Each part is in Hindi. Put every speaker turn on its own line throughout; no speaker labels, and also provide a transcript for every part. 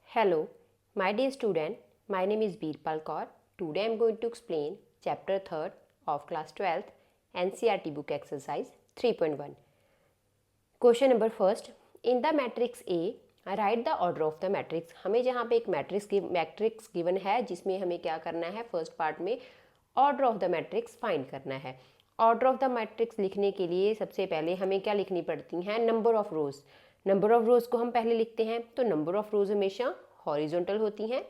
Hello, my dear student. My name is Birpal Kaur. Today I am going to explain chapter 3rd of class 12th NCERT book exercise 3.1. Question number first. In the matrix A, write the order of the matrix. हमें जहाँ पे एक मैट्रिक्स गिवन है जिसमें हमें क्या करना है, फर्स्ट पार्ट में order of the matrix find करना है। ऑर्डर ऑफ द मैट्रिक्स लिखने के लिए सबसे पहले हमें क्या लिखनी पड़ती हैं, number of rose. Number of रोज को हम पहले लिखते हैं, तो नंबर ऑफ रोज हमेशा हॉरिजॉन्टल होती हैं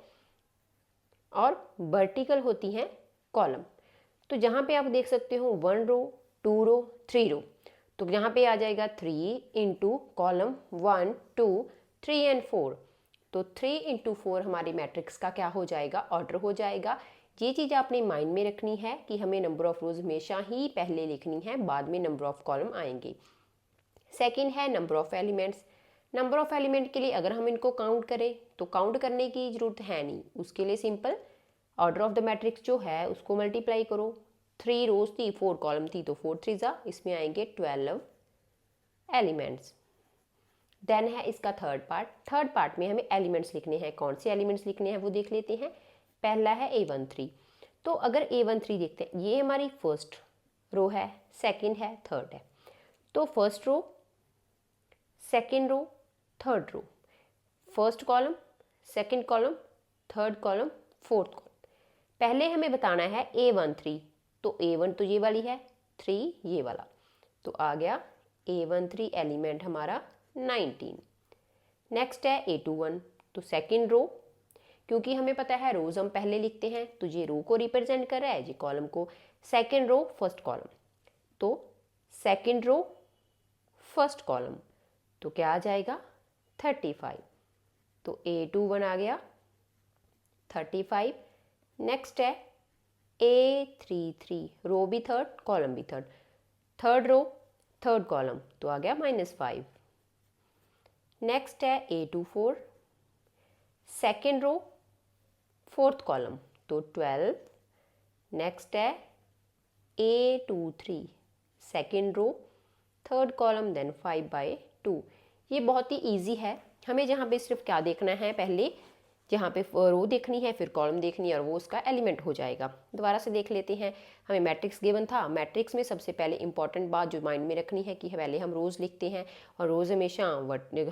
और वर्टिकल होती हैं कॉलम। तो जहाँ पे आप देख सकते हो 1 रो 2 रो 3 रो, तो यहाँ पे आ जाएगा 3 इंटू कॉलम 1 2 3 एंड 4। तो 3 इंटू 4 हमारी मैट्रिक्स का क्या हो जाएगा, ऑर्डर हो जाएगा। ये चीज़ आपने माइंड में रखनी है कि हमें नंबर ऑफ रोज हमेशा ही पहले लिखनी है, बाद में नंबर ऑफ कॉलम आएंगे। सेकंड है number of elements. Number of element के लिए अगर हम इनको काउंट करें तो काउंट करने की ज़रूरत है नहीं, उसके लिए simple order of the matrix जो है उसको मल्टीप्लाई करो। 3 रोज थी 4 कॉलम थी, तो 4 3 जा, इसमें आएंगे 12 एलिमेंट्स। देन है इसका थर्ड पार्ट। थर्ड पार्ट में हमें एलिमेंट्स लिखने हैं। कौन से एलिमेंट्स लिखने हैं वो देख लेते हैं। पहला है A13। तो अगर A13 देखते हैं, ये हमारी फर्स्ट रो है, सेकंड है, थर्ड है। तो first row, second row, third row, first column, second column, third column, fourth column. पहले हमें बताना है A13। तो A1 तो ये वाली है, 3 ये वाला, तो आ गया A13 एलिमेंट हमारा 19। नेक्स्ट है A21। तो सेकंड रो, क्योंकि हमें पता है रोज हम पहले लिखते हैं, तो ये रो को रिप्रेजेंट कर रहा है, ये कॉलम को। सेकंड रो फर्स्ट कॉलम, तो सेकंड रो फर्स्ट कॉलम, तो क्या आ जाएगा 35। तो A21 आ गया 35। नेक्स्ट है A33। रो भी थर्ड, कॉलम भी third, third row third column, तो आ गया -5। नेक्स्ट है A24। Second row fourth column, तो 12। नेक्स्ट है A23। Second row third column, then 5/2। ये बहुत ही इजी है। हमें जहाँ पे सिर्फ क्या देखना है, पहले जहाँ पे रो देखनी है, फिर कॉलम देखनी है, और वो उसका एलिमेंट हो जाएगा। दोबारा से देख लेते हैं। हमें मैट्रिक्स गिवन था। मैट्रिक्स में सबसे पहले इंपॉर्टेंट बात जो माइंड में रखनी है कि पहले हम रोज़ लिखते हैं, और रोज़ हमेशा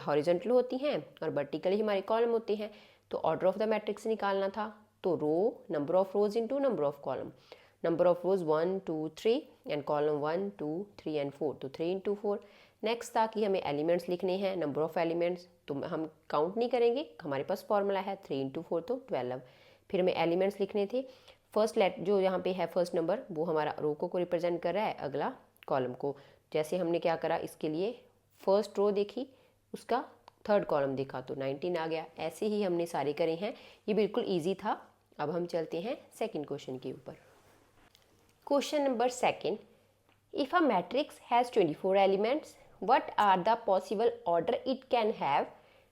हॉरिजॉन्टल होती हैं और वर्टिकली हमारे कॉलम होते हैं। तो ऑर्डर ऑफ द मैट्रिक्स निकालना था, तो row number of rows into number of columns. Number of rows 1 2 3 and column 1 2 3 and 4, तो 3 इंटू 4। नेक्स्ट था कि हमें एलिमेंट्स लिखने हैं, नंबर ऑफ एलिमेंट्स, तो हम काउंट नहीं करेंगे, हमारे पास फॉर्मूला है 3 इंटू 4, तो 12। फिर हमें एलिमेंट्स लिखने थे। फर्स्ट लेट जो यहाँ पे है फर्स्ट नंबर, वो हमारा रो को रिप्रेजेंट कर रहा है, अगला कॉलम को। जैसे हमने क्या करा, इसके लिए फर्स्ट रो देखी, उसका थर्ड कॉलम देखा, तो 19 आ गया। ऐसे ही हमने सारे करे हैं, ये बिल्कुल ईजी था। अब हम चलते हैं सेकेंड क्वेश्चन के ऊपर। Question number second. If a matrix has 24 elements, what are the possible order it can have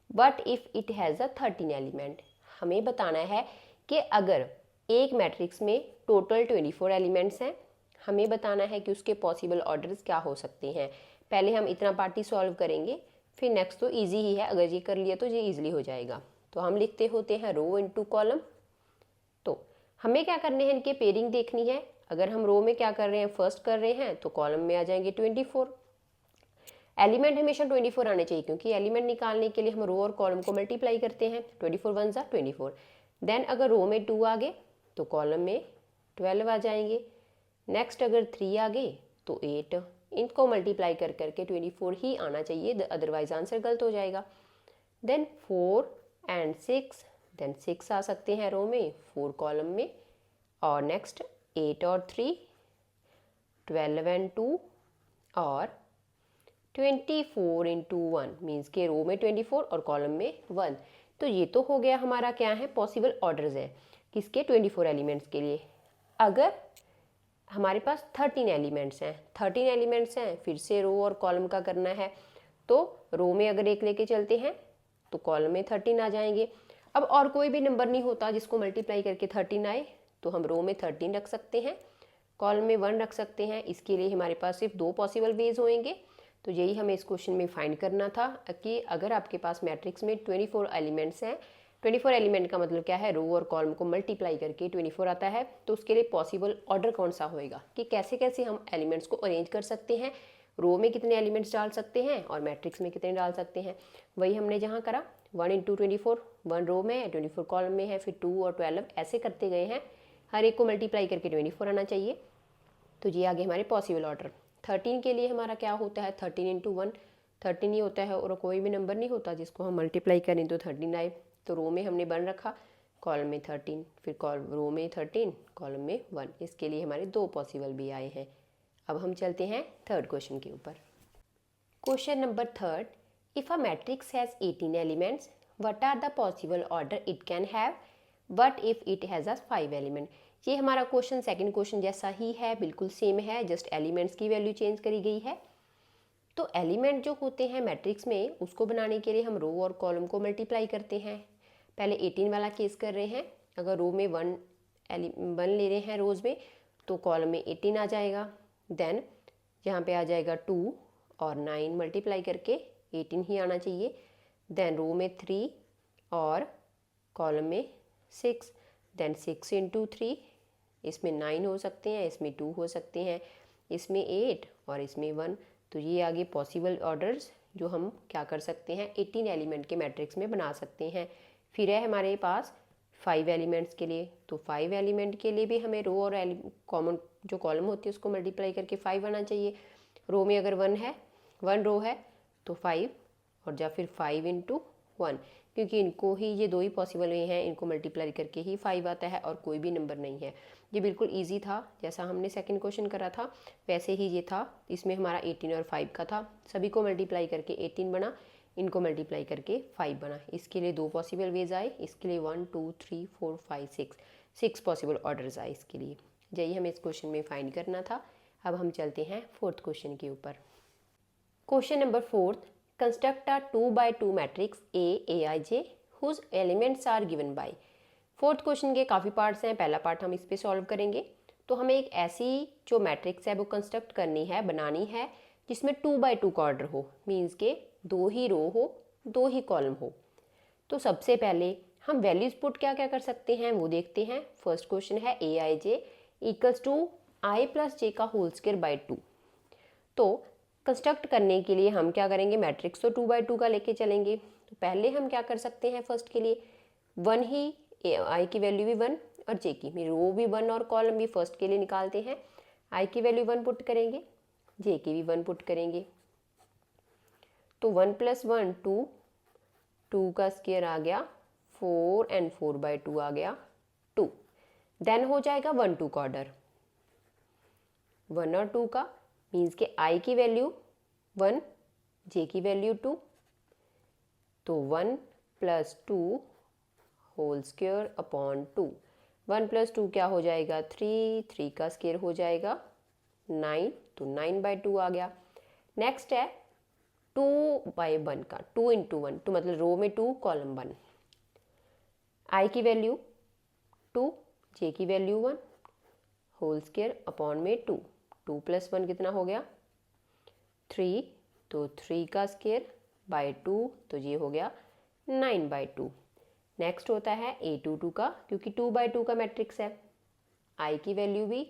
but if it has a 13 element. हमें बताना है कि अगर एक मैट्रिक्स में टोटल 24 एलिमेंट्स हैं, हमें बताना है कि उसके पॉसिबल ऑर्डर्स क्या हो सकते हैं। पहले हम इतना पार्ट ही सॉल्व करेंगे, फिर नेक्स्ट तो इजी ही है, अगर ये कर लिया तो ये इजीली हो जाएगा। तो हम लिखते होते हैं रो इनटू कॉलम। तो हमें क्या करने हैं, इनके पेयरिंग देखनी है। अगर हम रो में क्या कर रहे हैं, फर्स्ट कर रहे हैं, तो कॉलम में आ जाएंगे 24। एलिमेंट हमेशा 24 आने चाहिए, क्योंकि एलिमेंट निकालने के लिए हम रो और कॉलम को मल्टीप्लाई करते हैं। 24 1 जा 24। देन अगर रो में 2 आ गए तो कॉलम में 12 आ जाएंगे। नेक्स्ट अगर 3 आ गए तो 8। इनको मल्टीप्लाई कर करके 24 ही आना चाहिए, अदरवाइज आंसर गलत हो जाएगा। देन 4 एंड 6, देन 6 आ सकते हैं रो में, 4 कॉलम में। और नेक्स्ट 8 और 3, 12 एंड 2, और 24 इंटू 1 मीन्स के रो में 24 और कॉलम में 1। तो ये तो हो गया हमारा क्या है, पॉसिबल ऑर्डर्स है किसके, 24 एलिमेंट्स के लिए। अगर हमारे पास 13 एलिमेंट्स हैं, 13 एलिमेंट्स हैं, फिर से रो और कॉलम का करना है। तो रो में अगर एक लेके चलते हैं तो कॉलम में 13 आ जाएंगे। अब और कोई भी नंबर नहीं होता जिसको मल्टीप्लाई करके 13 आए, तो हम रो में 13 रख सकते हैं, कॉलम में 1 रख सकते हैं। इसके लिए हमारे पास सिर्फ 2 पॉसिबल वेज होंगे। तो यही हमें इस क्वेश्चन में फाइंड करना था कि अगर आपके पास मैट्रिक्स में 24 एलिमेंट्स हैं 24 एलिमेंट का मतलब क्या है, रो और कॉलम को मल्टीप्लाई करके 24 आता है। तो उसके लिए पॉसिबल ऑर्डर कौन सा होएगा कि कैसे कैसे हम एलिमेंट्स को अरेंज कर सकते हैं, रो में कितने एलिमेंट्स डाल सकते हैं और मैट्रिक्स में कितने डाल सकते हैं। वही हमने जहाँ करा 1 इंटू 24, 1 रो में है 24 कॉलम में है, फिर 2 और 12 ऐसे करते गए हैं, हर एक को मल्टीप्लाई करके 24 आना चाहिए। तो ये आगे हमारे पॉसिबल ऑर्डर। 13 के लिए हमारा क्या होता है, 13 इंटू 1 13 ही होता है और कोई भी नंबर नहीं होता जिसको हम मल्टीप्लाई करें तो 13 आए। तो रो में हमने 1 रखा, कॉलम में 13, फिर रो में 13, कॉलम में 1। इसके लिए हमारे 2 पॉसिबल भी आए हैं। अब हम चलते हैं थर्ड क्वेश्चन के ऊपर। Question number third, if a matrix has 18 elements, what are the possible order it can have, but if it has a 5 element. ये हमारा क्वेश्चन सेकंड क्वेश्चन जैसा ही है, बिल्कुल सेम है, जस्ट एलिमेंट्स की वैल्यू चेंज करी गई है। तो एलिमेंट जो होते हैं मैट्रिक्स में, उसको बनाने के लिए हम रो और कॉलम को मल्टीप्लाई करते हैं। पहले 18 वाला केस कर रहे हैं। अगर रो में 1 ले रहे हैं रोज में, तो कॉलम में 18 आ जाएगा। देन यहाँ पे आ जाएगा 2 और 9 मल्टीप्लाई करके 18 ही आना चाहिए। देन रो में 3 और कॉलम में 6। देन 6 इंटू 3, इसमें 9 हो सकते हैं, इसमें 2 हो सकते हैं, इसमें 8 और इसमें 1। तो ये आगे पॉसिबल ऑर्डर्स जो हम क्या कर सकते हैं, 18 एलिमेंट के मैट्रिक्स में बना सकते हैं। फिर है हमारे पास 5 एलिमेंट्स के लिए। तो 5 एलिमेंट के लिए भी हमें रो और कॉमन जो कॉलम होती है उसको मल्टीप्लाई करके 5 आना चाहिए। रो में अगर 1 है, 1 रो है तो 5 और या फिर 5 इंटू 1, क्योंकि इनको ही ये 2 ही पॉसिबल वे हैं, इनको मल्टीप्लाई करके ही 5 आता है और कोई भी नंबर नहीं है। ये बिल्कुल इजी था, जैसा हमने सेकंड क्वेश्चन करा था वैसे ही ये था। इसमें हमारा 18 और 5 का था, सभी को मल्टीप्लाई करके 18 बना, इनको मल्टीप्लाई करके 5 बना। इसके लिए 2 पॉसिबल वेज आए, इसके लिए 1 2 3 4 5 6 पॉसिबल ऑर्डर्स आए इसके लिए। यही हमें इस क्वेश्चन में फाइंड करना था। अब हम चलते हैं फोर्थ क्वेश्चन के ऊपर। Question number fourth, construct a 2 by 2 matrix AIJ whose elements are given by. Fourth question के काफ़ी पार्ट्स हैं, पहला पार्ट हम इस पे सॉल्व करेंगे। तो हमें एक ऐसी जो मैट्रिक्स है वो कंस्ट्रक्ट करनी है, बनानी है, जिसमें 2 by 2 का ऑर्डर हो, मीन्स के 2 ही रो हो 2 ही कॉलम हो। तो सबसे पहले हम वैल्यूज पुट क्या क्या कर सकते हैं वो देखते हैं। फर्स्ट क्वेश्चन है AIJ equals to I plus J का होल स्क्वायर बाई 2। तो कंस्ट्रक्ट करने के लिए हम क्या करेंगे, मैट्रिक्स तो 2 by 2 का लेके चलेंगे। तो पहले हम क्या कर सकते हैं, फर्स्ट के लिए 1 ही, आई की वैल्यू भी 1 और जे की रो भी 1 और कॉलम भी फर्स्ट के लिए निकालते हैं। आई की वैल्यू 1 पुट करेंगे, जे की भी 1 पुट करेंगे। तो 1 + 1 2, 2 का स्क्वायर आ गया 4 एंड 4 by 2 आ गया 2। देन हो जाएगा 1 2 का ऑर्डर, 1 और 2 का, मीन्स के आई की वैल्यू 1, जे की वैल्यू 2। तो 1 + 2 होल स्क्वायर अपॉन 2। 1 + 2 क्या हो जाएगा 3, 3 का स्क्वायर हो जाएगा 9, तो 9 by 2 आ गया। नेक्स्ट है 2 by 1 का, 2 इंटू 1, तो मतलब रो में 2 कॉलम 1। आई की वैल्यू 2, जे की वैल्यू 1, होल स्क्वायर अपॉन में 2। 2 + 1 कितना हो गया 3, तो 3 का स्क्वायर बाय 2, तो ये हो गया 9 by 2। नेक्स्ट होता है A22 का, क्योंकि 2 by 2 का मैट्रिक्स है, आई की वैल्यू भी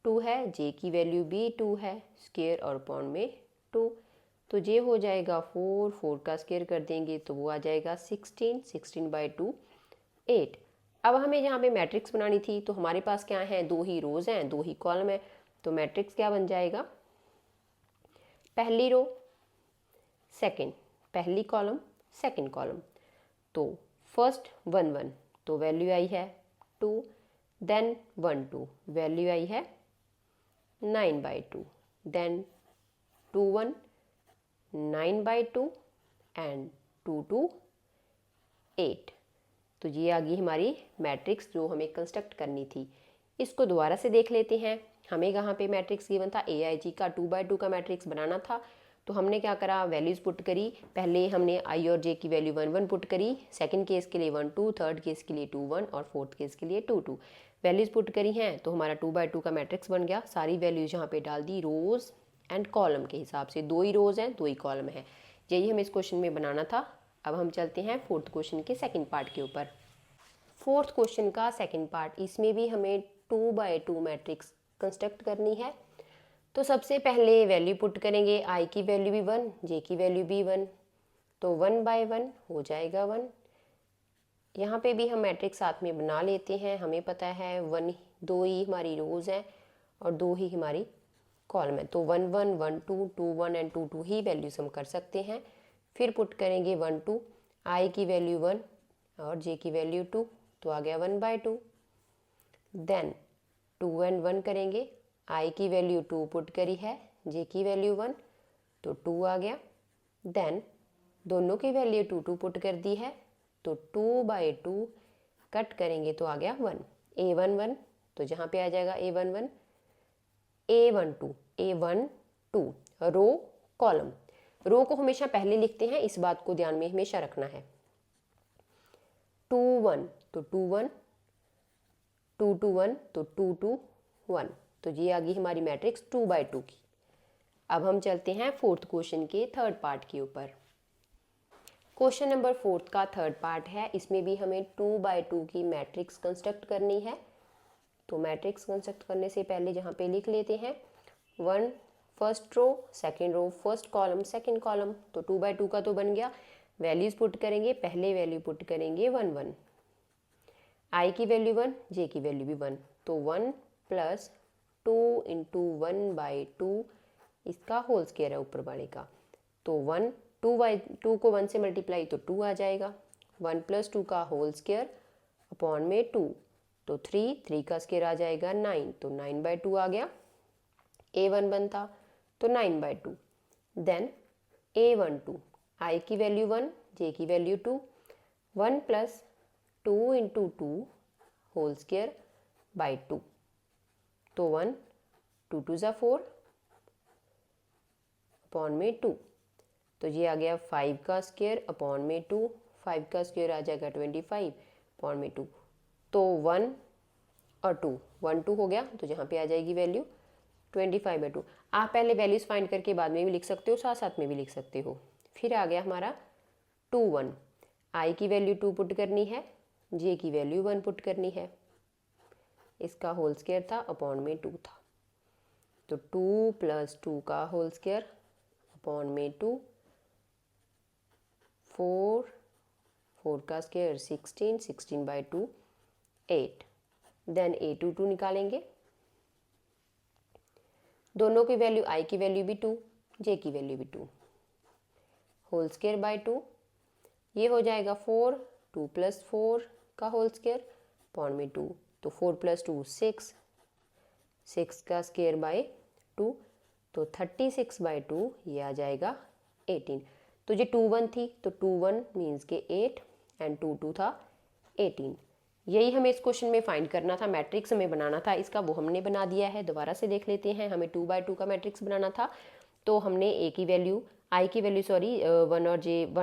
2 है, जे की वैल्यू भी 2 है, स्क्वायर और अपॉन में 2। तो ये हो जाएगा 4, 4 का स्क्वायर कर देंगे तो वो आ जाएगा 16, 16 by 2 8। अब हमें यहाँ पे मैट्रिक्स बनानी थी, तो हमारे पास क्या है, 2 ही रोज हैं 2 ही कॉलम है। तो मैट्रिक्स क्या बन जाएगा, पहली रो सेकंड, पहली कॉलम सेकंड कॉलम। तो फर्स्ट 1 1, तो वैल्यू आई है 2। देन 1 2, वैल्यू आई है 9 by 2। Then 2 1, 9 by 2 and 2 2 8। तो ये आ गई हमारी मैट्रिक्स जो हमें कंस्ट्रक्ट करनी थी। इसको दोबारा से देख लेते हैं। हमें यहाँ पे मैट्रिक्स गिवन था AIG का, 2 by 2 का मैट्रिक्स बनाना था। तो हमने क्या करा, वैल्यूज़ पुट करी। पहले हमने आई और जे की वैल्यू 1 1 पुट करी, सेकंड केस के लिए 1 2, थर्ड केस के लिए 2 1 और फोर्थ केस के लिए 2 2 वैल्यूज़ पुट करी हैं। तो हमारा 2 by 2 का मैट्रिक्स बन गया। सारी वैल्यूज़ यहाँ पे डाल दी रोज़ एंड कॉलम के हिसाब से, 2 ही रोज़ हैं 2 ही कॉलम है। यही हमें इस क्वेश्चन में बनाना था। अब हम चलते हैं फोर्थ क्वेश्चन के सेकंड पार्ट के ऊपर। फोर्थ क्वेश्चन का सेकंड पार्ट, इसमें भी हमें 2x2 मैट्रिक्स कंस्ट्रक्ट करनी है। तो सबसे पहले वैल्यू पुट करेंगे, i की वैल्यू भी 1, j की वैल्यू भी 1, तो 1/1 हो जाएगा 1। यहाँ पे भी हम मैट्रिक्स साथ में बना लेते हैं। हमें पता है 1 2 ही हमारी रोज़ हैं और 2 ही हमारी कॉलम है, तो 1 1 1 2 2 1 एंड 2 2 ही वैल्यूज हम कर सकते हैं। फिर पुट करेंगे 1 2, i की वैल्यू 1 और j की वैल्यू 2, तो आ गया 1/2। देन 2 एंड 1 करेंगे, i की वैल्यू 2 पुट करी है, j की वैल्यू 1, तो 2 आ गया। देन दोनों की वैल्यू 2 2 पुट कर दी है, तो 2/2 कट करेंगे तो आ गया 1, a11, तो जहाँ पे आ जाएगा a11 a12 a12 row column. रो को हमेशा पहले लिखते हैं, इस बात को ध्यान में हमेशा रखना है। 2 1 तो 2 1, 2 2 1 तो 2 2 1, तो ये आ गई हमारी मैट्रिक्स 2/2 की। अब हम चलते हैं फोर्थ क्वेश्चन के थर्ड पार्ट के ऊपर। क्वेश्चन नंबर 4 का थर्ड पार्ट है, इसमें भी हमें 2/2 की मैट्रिक्स कंस्ट्रक्ट करनी है। तो मैट्रिक्स कंस्ट्रक्ट करने से पहले जहाँ पे लिख लेते हैं 1 first row, second row, first column, second column, तो 2/2 का तो बन गया। वैल्यूज पुट करेंगे, पहले वैल्यू पुट करेंगे 1 1, i की वैल्यू 1, j की वैल्यू भी 1, तो 1 + 2 × 1/2 इसका होल स्क्वायर है ऊपर वाले का, तो 1 2 को 1 से मल्टीप्लाई तो 2 आ जाएगा। 1 + 2 का होल स्क्वायर अपॉन में 2, तो 3 का स्क्वायर आ जाएगा 9, तो 9/2 आ गया। a1 बनता तो 9/2। देन a12, i की वैल्यू 1, j की वैल्यू 2, 1 + 2 × 2 होल स्क्वायर बाई 2, तो 1 2 2 ज़ा 4 अपॉन में 2, तो ये आ गया 5 का स्क्वायर अपॉन में 2, 5 का स्क्वायर आ जाएगा 25 अपॉन में 2, तो 1 और 2 1 2 हो गया, तो जहाँ पे आ जाएगी वैल्यू 25/2। आप पहले वैल्यूज फाइंड करके बाद में भी लिख सकते हो, साथ साथ में भी लिख सकते हो। फिर आ गया हमारा 2 1, i की वैल्यू 2 पुट करनी है, j की वैल्यू 1 पुट करनी है, इसका होल स्क्वायर था अपॉन में 2 था, तो 2 + 2 का होल स्क्वायर अपॉन में 2, 4 का स्क्वायर 16, 16/2 8। देन a22 निकालेंगे, दोनों की वैल्यू, i की वैल्यू भी 2, j की वैल्यू भी 2, होल स्क्वायर बाय 2, ये हो जाएगा 4, 2 + 4 का होल स्क्वायर अपॉन में 2, तो 4 + 2 6, 6 का स्क्वायर बाय 2, तो 36/2 ये आ जाएगा 18। तो ये 2 1 थी, तो 2 1 मीन्स के 8 एंड 2 2 था 18। यही हमें इस क्वेश्चन में फाइंड करना था, मैट्रिक्स हमें बनाना था इसका, वो हमने बना दिया है। दोबारा से देख लेते हैं, हमें 2/2 का मैट्रिक्स बनाना था, तो हमने a की वैल्यू, i की वैल्यू सॉरी 1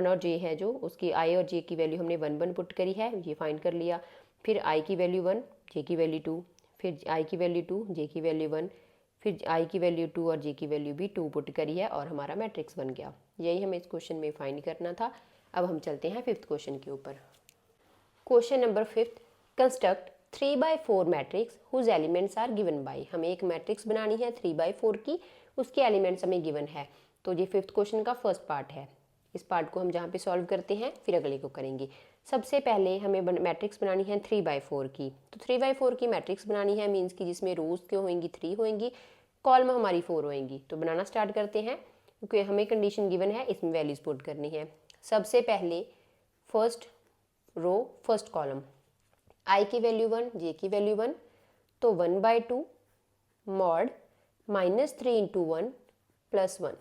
और j है जो, उसकी i और j की वैल्यू हमने 1 1 पुट करी है, ये फाइंड कर लिया। फिर i की वैल्यू 1, j की वैल्यू 2, फिर i की वैल्यू 2, j की वैल्यू 1, फिर i की वैल्यू 2 और j की वैल्यू भी 2 पुट करी है और हमारा मैट्रिक्स बन गया। यही हमें इस क्वेश्चन में फाइंड करना था। अब हम चलते हैं फिफ्थ क्वेश्चन के ऊपर। Question number 5, construct 3/4 matrix whose elements are given by. हमें एक मैट्रिक्स बनानी है 3/4 की, उसके एलिमेंट्स हमें गिवन है। तो ये फिफ्थ क्वेश्चन का फर्स्ट पार्ट है। इस पार्ट को हम जहाँ पे सॉल्व करते हैं फिर अगले को करेंगे। सबसे पहले हमें मैट्रिक्स बनानी है 3/4 की। तो 3/4 की मैट्रिक्स बनानी है मीन्स की जिसमें रोज क्यों होंगी 3 होंगी, कॉलम हमारी 4 होंगी। तो बनाना स्टार्ट करते हैं, क्योंकि हमें कंडीशन गिवन है, इसमें वैल्यूज पुट करनी है। सबसे पहले first row first column, i की वैल्यू 1, j की वैल्यू 1, तो 1/2 मॉड -3 × 1 + 1,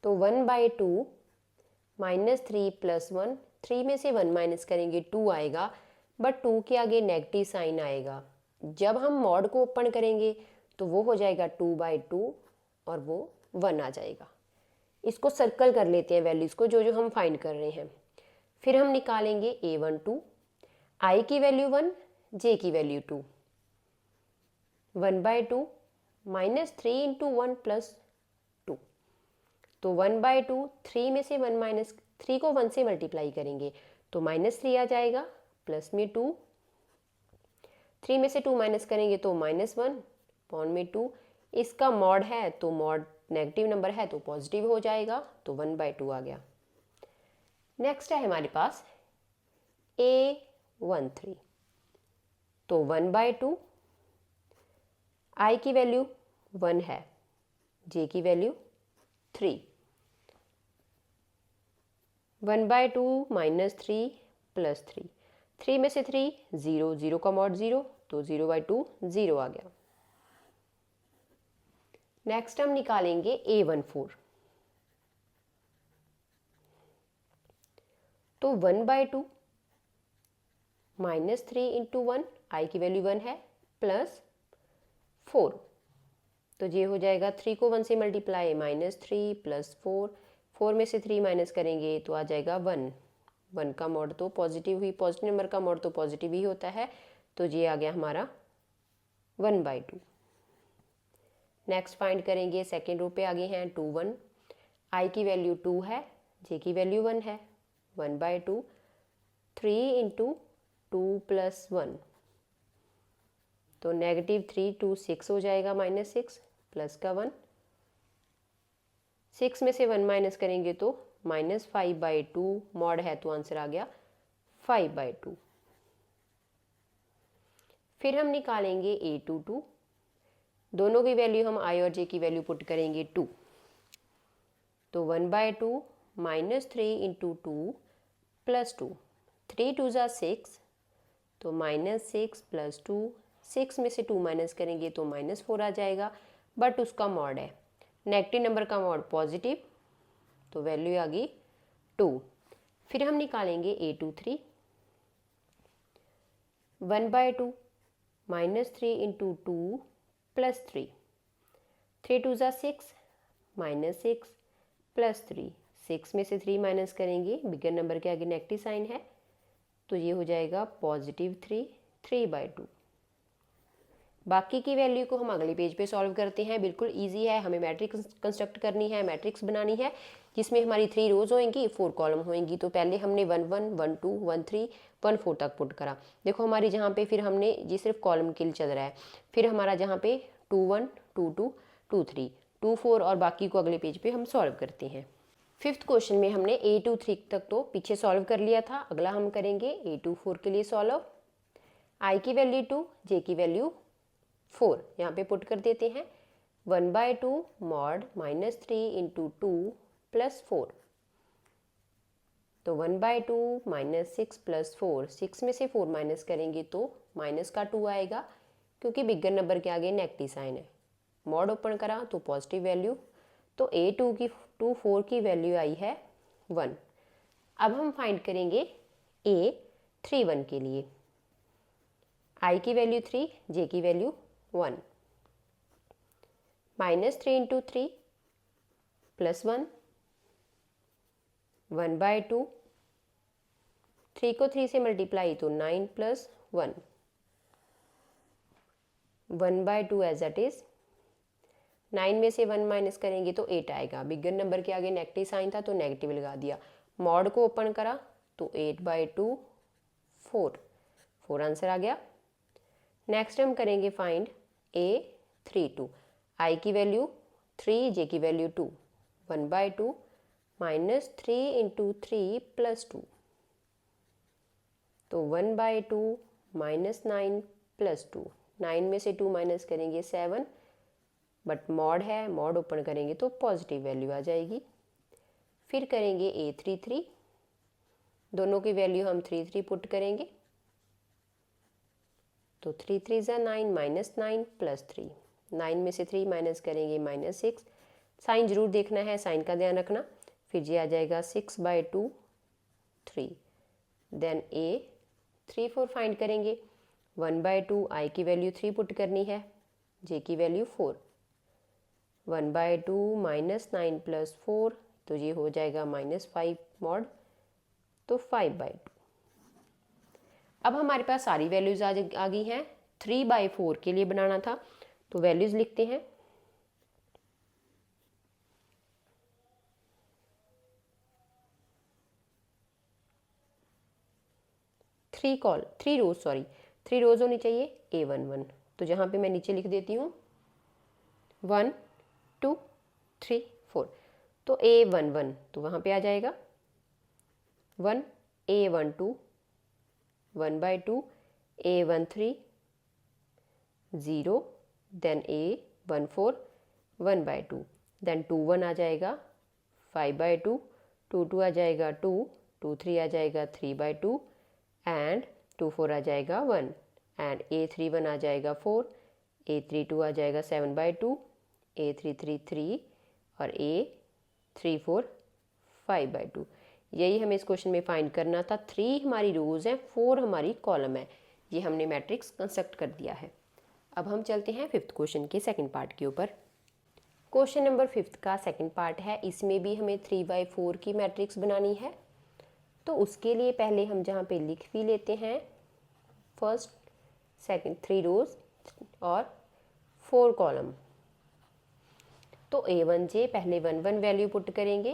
तो 1/2 -3 + 1, 3 में से 1 माइनस करेंगे 2 आएगा, बट 2 के आगे नेगेटिव साइन आएगा। जब हम मॉड को ओपन करेंगे तो वो हो जाएगा 2/2 और वो 1 आ जाएगा। इसको सर्कल कर लेते हैं वैल्यूज़ को, जो जो हम फाइंड कर रहे हैं। फिर हम निकालेंगे a12, i की वैल्यू 1, j की वैल्यू 2, 1/2 -3 × 1 + 2, तो 1/2, 3 में से 1 माइनस 3 को 1 से मल्टीप्लाई करेंगे तो -3 आ जाएगा, प्लस में 2, 3 में से 2 माइनस करेंगे तो -1 अपॉन में 2, इसका मॉड है तो मॉड नेगेटिव नंबर है तो पॉजिटिव हो जाएगा, तो 1/2 आ गया। नेक्स्ट है हमारे पास A13, तो 1/2, I की वैल्यू 1 है, J की वैल्यू 3, 1/2 -3 प्लस 3, 3 में से 3 0, 0 का मॉड 0 तो 0/2 0 आ गया। नेक्स्ट हम निकालेंगे A14, तो 1/2 -3 इंटू 1, I की वैल्यू 1 है, प्लस 4, तो ये हो जाएगा 3 को 1 से मल्टीप्लाई -3 प्लस 4, 4 में से 3 माइनस करेंगे तो आ जाएगा 1, 1 का मॉड तो पॉजिटिव ही, पॉजिटिव नंबर का मॉड तो पॉजिटिव ही होता है, तो ये आ गया हमारा 1/2। नेक्स्ट फाइंड करेंगे, सेकेंड रो पे आगे हैं 2 1, I की वैल्यू 2 है, J की वैल्यू 1 है, 1/2, 3 इंटू 2 प्लस 1, तो -3 2 6 हो जाएगा, -6 प्लस का 1, 6 में से 1 माइनस करेंगे तो -5/2, मॉड है तो आंसर आ गया 5/2। फिर हम निकालेंगे A22, दोनों की वैल्यू हम I और J की वैल्यू पुट करेंगे 2, तो 1/2 -3 इंटू 2 प्लस 2, 3 2 ज़ा 6, तो -6 प्लस 2, 6 में से 2 माइनस करेंगे तो -4 आ जाएगा, बट उसका मॉड है, नेगेटिव नंबर का मॉड पॉजिटिव, तो वैल्यू आ गई 2। फिर हम निकालेंगे A23, 1/2 -3 इंटू 2 प्लस 3, 3 2 ज़ा 6, -6 प्लस 3, 6 में से 3 माइनस करेंगे, बिगर नंबर के आगे नेगेटिव साइन है, तो ये हो जाएगा +3, 3/2। बाकी की वैल्यू को हम अगले पेज पे सॉल्व करते हैं, बिल्कुल इजी है। हमें मैट्रिक्स कंस्ट्रक्ट करनी है, मैट्रिक्स बनानी है, जिसमें हमारी 3 रोज होंगी, 4 कॉलम होंगी। तो पहले हमने 1 1 1 2 1 3 1 4 तक पुट करा। देखो हमारी जहाँ पे फिर हमने ये सिर्फ कॉलम के लिए चल रहा है, फिर हमारा जहाँ पे 2 1 2 2 2 3 2 4 और बाकी को अगले पेज पे हम सॉल्व करते हैं। फिफ्थ क्वेश्चन में हमने A23 तक तो पीछे सॉल्व कर लिया था, अगला हम करेंगे A24 के लिए सॉल्व। I की वैल्यू 2, J की वैल्यू 4, यहाँ पे पुट कर देते हैं। 1/2 मॉड -3 इंटू 2 प्लस 4, तो 1/2 -6 प्लस 4, 6 में से 4 माइनस करेंगे तो माइनस का 2 आएगा, क्योंकि बिगर नंबर के आगे नेगेटिव साइन है। मॉड ओपन करा तो पॉजिटिव वैल्यू, तो A24 की वैल्यू आई है 1। अब हम फाइंड करेंगे A31 के लिए। I की वैल्यू 3, J की वैल्यू 1, -3 इंटू 3 प्लस 1, 1/2, 3 को 3 से मल्टीप्लाई तो 9 प्लस 1, 1/2 एज इट इज। 9 में से 1 माइनस करेंगे तो 8 आएगा, बिगर नंबर के आगे नेगेटिव साइन था तो नेगेटिव लगा दिया। मॉड को ओपन करा तो 8/2 4 आंसर आ गया। नेक्स्ट हम करेंगे फाइंड A32। I की वैल्यू 3, J की वैल्यू 2, 1/2 -3 इंटू 3 प्लस 2, तो 1/2 -9 प्लस 2, 9 में से 2 माइनस करेंगे 7, बट मॉड है, मॉड ओपन करेंगे तो पॉजिटिव वैल्यू आ जाएगी। फिर करेंगे A33, दोनों की वैल्यू हम 3 3 पुट करेंगे, तो 3 3 ज़ा 9 -9 प्लस 3, 9 में से 3 माइनस करेंगे -6, साइन जरूर देखना है, साइन का ध्यान रखना। फिर ये आ जाएगा 6/2 3, देन A34 फाइंड करेंगे। 1/2 I की वैल्यू 3 पुट करनी है, J की वैल्यू 4, 1/2 -9 प्लस 4, तो ये हो जाएगा -5 मॉड, तो 5/2। अब हमारे पास सारी वैल्यूज आ गई हैं। 3/4 के लिए बनाना था, तो वैल्यूज लिखते हैं। थ्री रोज सॉरी 3 रोज होनी चाहिए A11। तो जहाँ पे मैं नीचे लिख देती हूँ 1 2 3 4, तो A11 तो वहाँ पे आ जाएगा 1, A12 1/2, A13 0, then A14 1/2, then 21 आ जाएगा 5/2, 22 आ जाएगा 2, 23 आ जाएगा 3/2 एंड 24 आ जाएगा 1 एंड A31 आ जाएगा 4, A32 आ जाएगा 7/2, A33 3 और A34 5/2। यही हमें इस क्वेश्चन में फाइंड करना था। 3 हमारी रोज है, 4 हमारी कॉलम है। ये हमने मैट्रिक्स कंस्ट्रक्ट कर दिया है। अब हम चलते हैं 5th क्वेश्चन के सेकंड पार्ट के ऊपर। क्वेश्चन नंबर 5th का सेकंड पार्ट है। इसमें भी हमें 3/4 की मैट्रिक्स बनानी है। तो उसके लिए पहले हम जहाँ पे लिख भी लेते हैं फर्स्ट सेकंड 3 रोज और 4 कॉलम। तो A1J पहले 1 1 वैल्यू पुट करेंगे,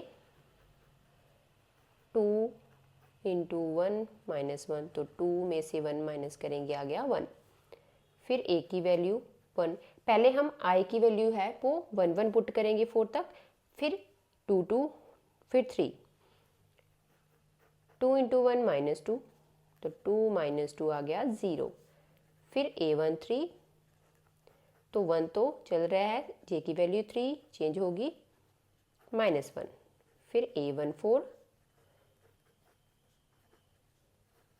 2 × 1 - 1, तो 2 में से 1 माइनस करेंगे आ गया 1। फिर A की वैल्यू 1, पहले हम I की वैल्यू है वो 1 1 पुट करेंगे 4 तक, फिर 2 2, फिर 3, 2 × 1 - 2, तो 2 - 2 आ गया 0। फिर A13, तो 1 तो चल रहा है, J की वैल्यू 3 चेंज होगी -1। फिर A14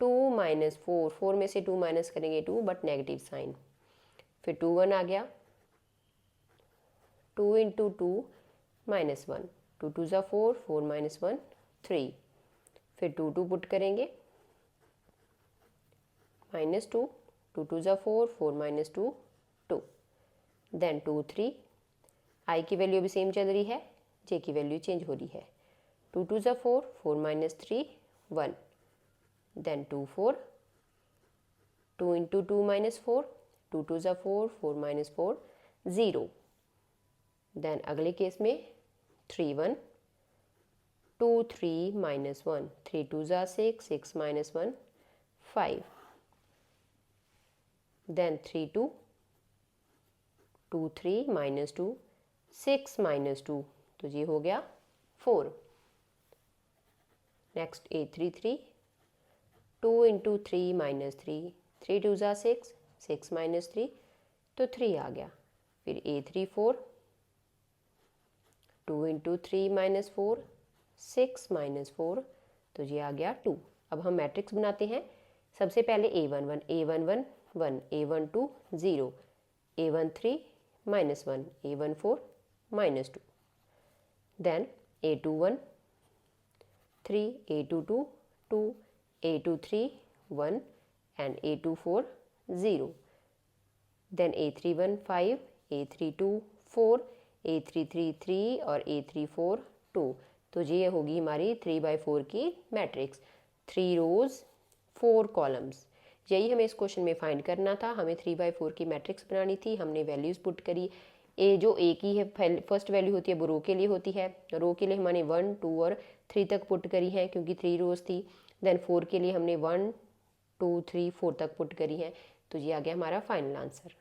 2 - 4, 4 में से 2 माइनस करेंगे 2 बट नेगेटिव साइन। फिर 2 1 आ गया, 2 × 2 -1, 2 2 ज़ा 4, 4 - 1 3। फिर 2 2 पुट करेंगे -2, 2 2 ज़ा 4, 4 - 2 2, देन 2 3, I की वैल्यू भी सेम चल रही है, J की वैल्यू चेंज हो रही है, 2 2 ज़ा 4, 4 - 3 1, देन 2 4, 2 × 2 - 4, 2 2 ज़ा 4, 4 - 4 0, देन अगले केस में 3 1, 2 3 - 1, 3 2 ज़ा 6, 6 - 1 5, देन 3 2, 2 3 - 2, 6 - 2, तो ये हो गया 4। नेक्स्ट A33, 2 × 3 - 3, 3 2 ज़ा 6, 6 - 3, तो 3 आ गया। फिर A34, 2 × 3 - 4, 6 - 4, तो ये आ गया 2। अब हम मैट्रिक्स बनाते हैं। सबसे पहले A11 A11 1, A12 0, A13 -1, A14 -2, then A21 3, A22 2, A23 1 and A24 0, then A31 5, A32 4, A33 3 और A34 2। तो ये होगी हमारी 3/4 की मैट्रिक्स, 3 रोज 4 कॉलम्स। यही हमें इस क्वेश्चन में फाइंड करना था। हमें 3/4 की मैट्रिक्स बनानी थी, हमने वैल्यूज़ पुट करी। जो ए की है फर्स्ट वैल्यू होती है वो रो के लिए होती है, रो के लिए हमने 1 2 और 3 तक पुट करी है क्योंकि 3 रोज थी। देन 4 के लिए हमने 1 2 3 4 तक पुट करी है। तो ये आ गया हमारा फाइनल आंसर।